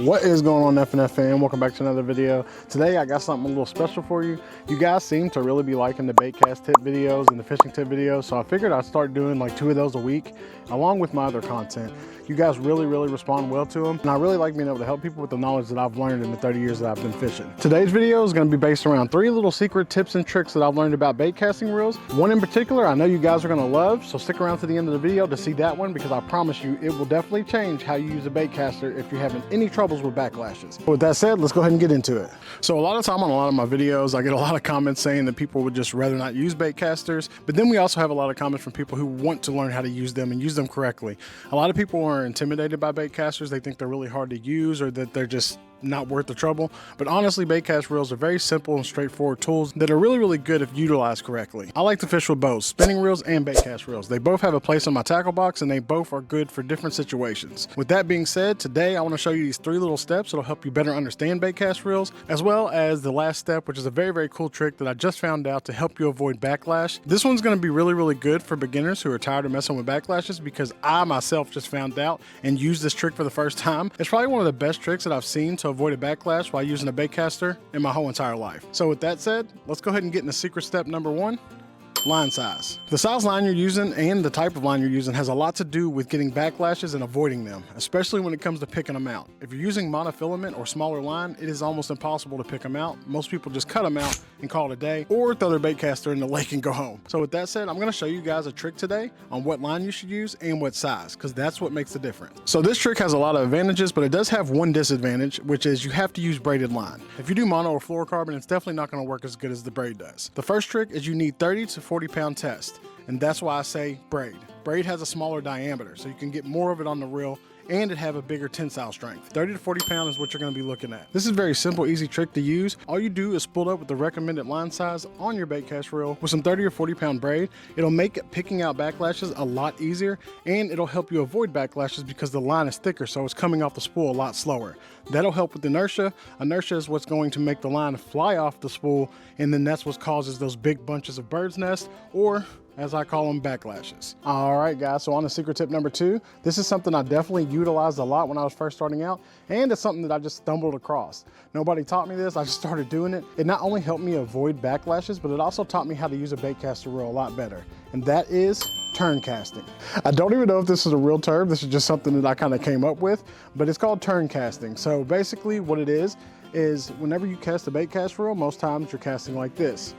What is going on, FNF fam? Welcome back to another video. Today I got something a little special for you. You guys seem to really be liking the baitcast tip videos and the fishing tip videos, so I figured I'd start doing like 2 of those a week along with my other content. You guys really respond well to them, and I really like being able to help people with the knowledge that I've learned in the 30 years that I've been fishing. Today's video is going to be based around 3 little secret tips and tricks that I've learned about bait casting reels. One in particular I know you guys are going to love, so stick around to the end of the video to see that one, because I promise you it will definitely change how you use a bait caster if you're having any troubles with backlashes. With that said, let's go ahead and get into it. So a lot of time on a lot of my videos, I get a lot of comments saying that people would just rather not use bait casters, but then we also have a lot of comments from people who want to learn how to use them and use them correctly. A lot of people are intimidated by bait casters. They think they're really hard to use or that they're just not worth the trouble. But honestly, bait cast reels are very simple and straightforward tools that are really good if utilized correctly. I like to fish with both spinning reels and bait cast reels. They both have a place in my tackle box and they both are good for different situations. With that being said, today I want to show you these 3 little steps that'll help you better understand bait cast reels, as well as the last step, which is a very cool trick that I just found out to help you avoid backlash. This one's going to be really good for beginners who are tired of messing with backlashes, because I myself just found out and used this trick for the first time. It's probably one of the best tricks that I've seen to avoid a backlash while using a bait caster in my whole entire life. So with that said, let's go ahead and get into secret step number 1. Line size. The size line you're using and the type of line you're using has a lot to do with getting backlashes and avoiding them, especially when it comes to picking them out. If you're using monofilament or smaller line, it is almost impossible to pick them out. Most people just cut them out and call it a day, or throw their bait caster in the lake and go home. So with that said, I'm going to show you guys a trick today on what line you should use and what size, because that's what makes the difference. So this trick has a lot of advantages, but it does have one disadvantage, which is you have to use braided line. If you do mono or fluorocarbon, it's definitely not going to work as good as the braid does. The first trick is you need 30 to 40 pound test, and that's why I say braid. Braid has a smaller diameter, so you can get more of it on the reel, and it have a bigger tensile strength. 30 to 40 pound is what you're going to be looking at. This is a very simple, easy trick to use. All you do is spool up with the recommended line size on your bait cast reel with some 30 or 40 pound braid. It'll make picking out backlashes a lot easier, and it'll help you avoid backlashes because the line is thicker, so it's coming off the spool a lot slower. That'll help with inertia. Inertia is what's going to make the line fly off the spool, and then that's what causes those big bunches of bird's nest, or as I call them, backlashes. All right, guys, so on to secret tip number 2. This is something I definitely utilized a lot when I was first starting out, and it's something that I just stumbled across. Nobody taught me this, I just started doing it. It not only helped me avoid backlashes, but it also taught me how to use a bait caster reel a lot better, and that is turn casting. I don't even know if this is a real term. This is just something that I kind of came up with, but it's called turn casting. So basically what it is whenever you cast a bait cast reel, most times you're casting like this,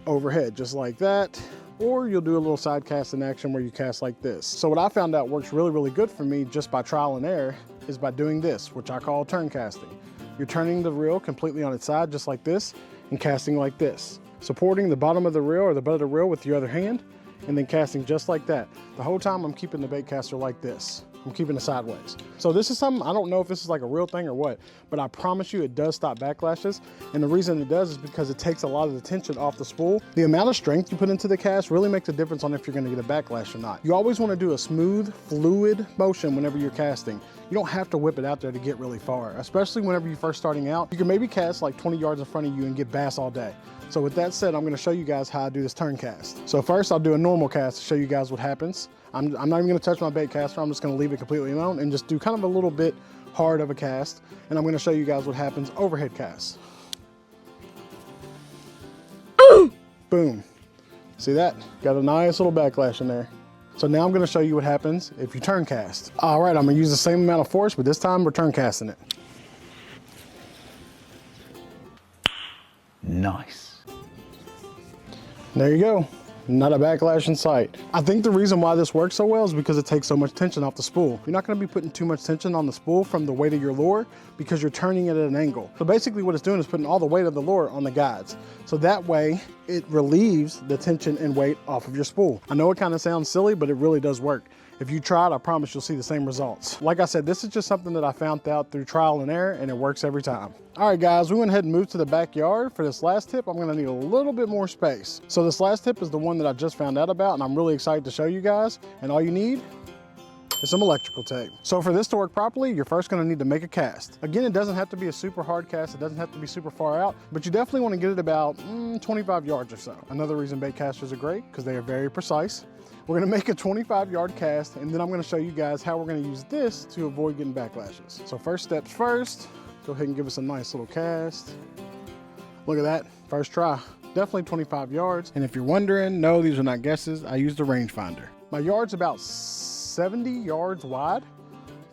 overhead, just like that. Or you'll do a little side casting action where you cast like this. So what I found out works really good for me just by trial and error is by doing this, which I call turn casting. You're turning the reel completely on its side just like this and casting like this, supporting the bottom of the reel or the butt of the reel with your other hand, and then casting just like that. The whole time I'm keeping the bait caster like this. I'm keeping it sideways. So this is something, I don't know if this is like a real thing or what, but I promise you it does stop backlashes. And the reason it does is because it takes a lot of the tension off the spool. The amount of strength you put into the cast really makes a difference on if you're gonna get a backlash or not. You always wanna do a smooth, fluid motion whenever you're casting. You don't have to whip it out there to get really far, especially whenever you're first starting out. You can maybe cast like 20 yards in front of you and get bass all day. So with that said, I'm gonna show you guys how I do this turn cast. So first I'll do a normal cast to show you guys what happens. I'm not even gonna touch my bait caster. I'm just gonna leave it completely alone and just do kind of a little bit hard of a cast. And I'm gonna show you guys what happens overhead cast. Boom. See that? Got a nice little backlash in there. So now I'm gonna show you what happens if you turn cast. All right, I'm gonna use the same amount of force, but this time we're turn casting it. Nice. There you go. Not a backlash in sight. I think the reason why this works so well is because it takes so much tension off the spool. You're not gonna be putting too much tension on the spool from the weight of your lure because you're turning it at an angle. So basically what it's doing is putting all the weight of the lure on the guides. So that way it relieves the tension and weight off of your spool. I know it kind of sounds silly, but it really does work. If you try it, I promise you'll see the same results. Like I said, this is just something that I found out through trial and error, and it works every time. All right, guys, we went ahead and moved to the backyard. For this last tip, I'm gonna need a little bit more space. So this last tip is the one that I just found out about, and I'm really excited to show you guys. And all you need is some electrical tape. So for this to work properly, you're first gonna need to make a cast. Again, it doesn't have to be a super hard cast, it doesn't have to be super far out, but you definitely wanna get it about 25 yards or so. Another reason bait casters are great, because they are very precise. We're gonna make a 25-yard cast, and then I'm gonna show you guys how we're gonna use this to avoid getting backlashes. So first steps first, go ahead and give us a nice little cast. Look at that, first try. Definitely 25 yards. And if you're wondering, no, these are not guesses, I used a rangefinder. My yard's about 70 yards wide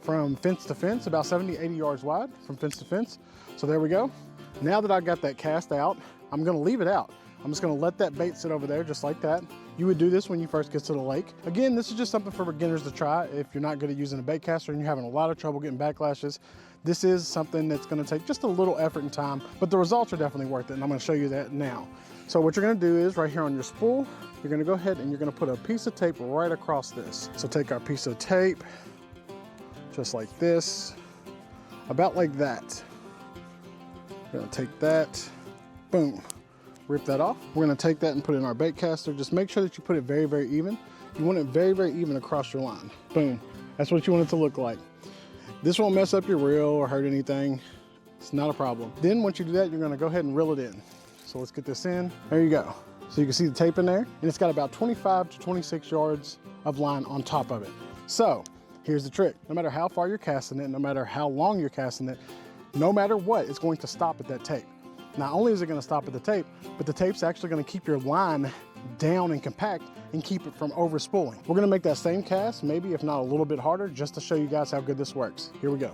from fence to fence, about 70, 80 yards wide from fence to fence. So there we go. Now that I got that cast out, I'm gonna leave it out. I'm just gonna let that bait sit over there just like that. You would do this when you first get to the lake. Again, this is just something for beginners to try. If you're not good at using a bait caster and you're having a lot of trouble getting backlashes, this is something that's gonna take just a little effort and time, but the results are definitely worth it, and I'm gonna show you that now. So what you're gonna do is right here on your spool, you're gonna go ahead and you're gonna put a piece of tape right across this. So take our piece of tape, just like this, about like that. We're gonna take that, boom, rip that off. We're gonna take that and put it in our bait caster. Just make sure that you put it very, very even. You want it very, very even across your line. Boom, that's what you want it to look like. This won't mess up your reel or hurt anything. It's not a problem. Then once you do that, you're gonna go ahead and reel it in. So let's get this in. There you go. So you can see the tape in there, and it's got about 25 to 26 yards of line on top of it. So here's the trick. No matter how far you're casting it, no matter how long you're casting it, no matter what, it's going to stop at that tape. Not only is it gonna stop at the tape, but the tape's actually gonna keep your line down and compact and keep it from over spooling. We're gonna make that same cast, maybe if not a little bit harder, just to show you guys how good this works. Here we go.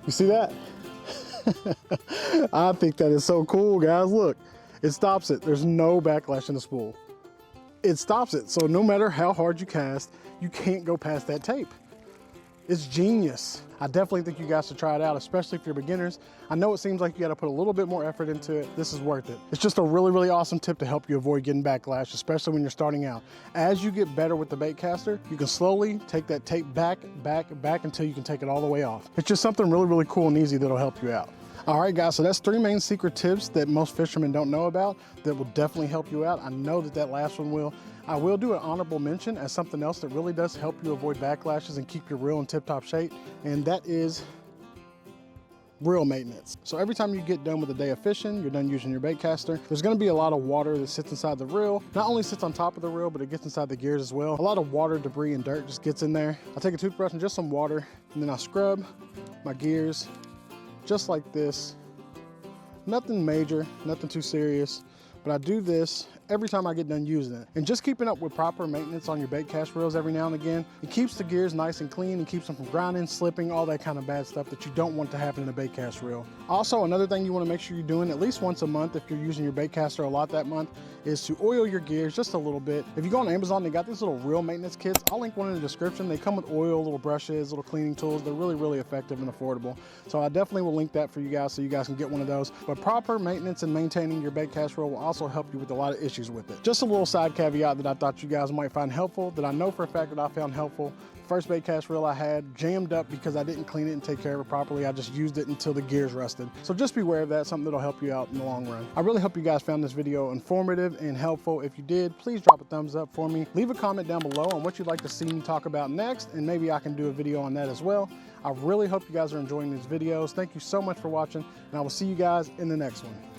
You see that? I think that is so cool, guys. Look, it stops it. There's no backlash in the spool. It stops it. So no matter how hard you cast, you can't go past that tape. It's genius. I definitely think you guys should try it out, especially if you're beginners. I know it seems like you gotta put a little bit more effort into it. This is worth it. It's just a really, really awesome tip to help you avoid getting backlash, especially when you're starting out. As you get better with the bait caster, you can slowly take that tape back until you can take it all the way off. It's just something really, really cool and easy that'll help you out. All right, guys, so that's 3 main secret tips that most fishermen don't know about that will definitely help you out. I know that that last one will. I will do an honorable mention as something else that really does help you avoid backlashes and keep your reel in tip-top shape, and that is reel maintenance. So every time you get done with a day of fishing, you're done using your bait caster, there's gonna be a lot of water that sits inside the reel. Not only sits on top of the reel, but it gets inside the gears as well. A lot of water, debris, and dirt just gets in there. I take a toothbrush and just some water, and then I scrub my gears just like this. Nothing major, nothing too serious, but I do this every time I get done using it. And just keeping up with proper maintenance on your bait cast reels every now and again, it keeps the gears nice and clean and keeps them from grinding, slipping, all that kind of bad stuff that you don't want to happen in a bait cast reel. Also, another thing you want to make sure you're doing at least once a month if you're using your bait caster a lot that month is to oil your gears just a little bit. If you go on Amazon, they got these little reel maintenance kits. I'll link one in the description. They come with oil, little brushes, little cleaning tools. They're really, really effective and affordable. So I definitely will link that for you guys so you guys can get one of those. But proper maintenance and maintaining your bait cast reel will also help you with a lot of issues with it. Just a little side caveat that I thought you guys might find helpful, that I know for a fact that I found helpful. First bait cast reel I had jammed up because I didn't clean it and take care of it properly. I just used it until the gears rusted. So just be aware of that, something that'll help you out in the long run. I really hope you guys found this video informative and helpful. If you did, please drop a thumbs up for me. Leave a comment down below on what you'd like to see me talk about next, and maybe I can do a video on that as well. I really hope you guys are enjoying these videos. Thank you so much for watching, and I will see you guys in the next one.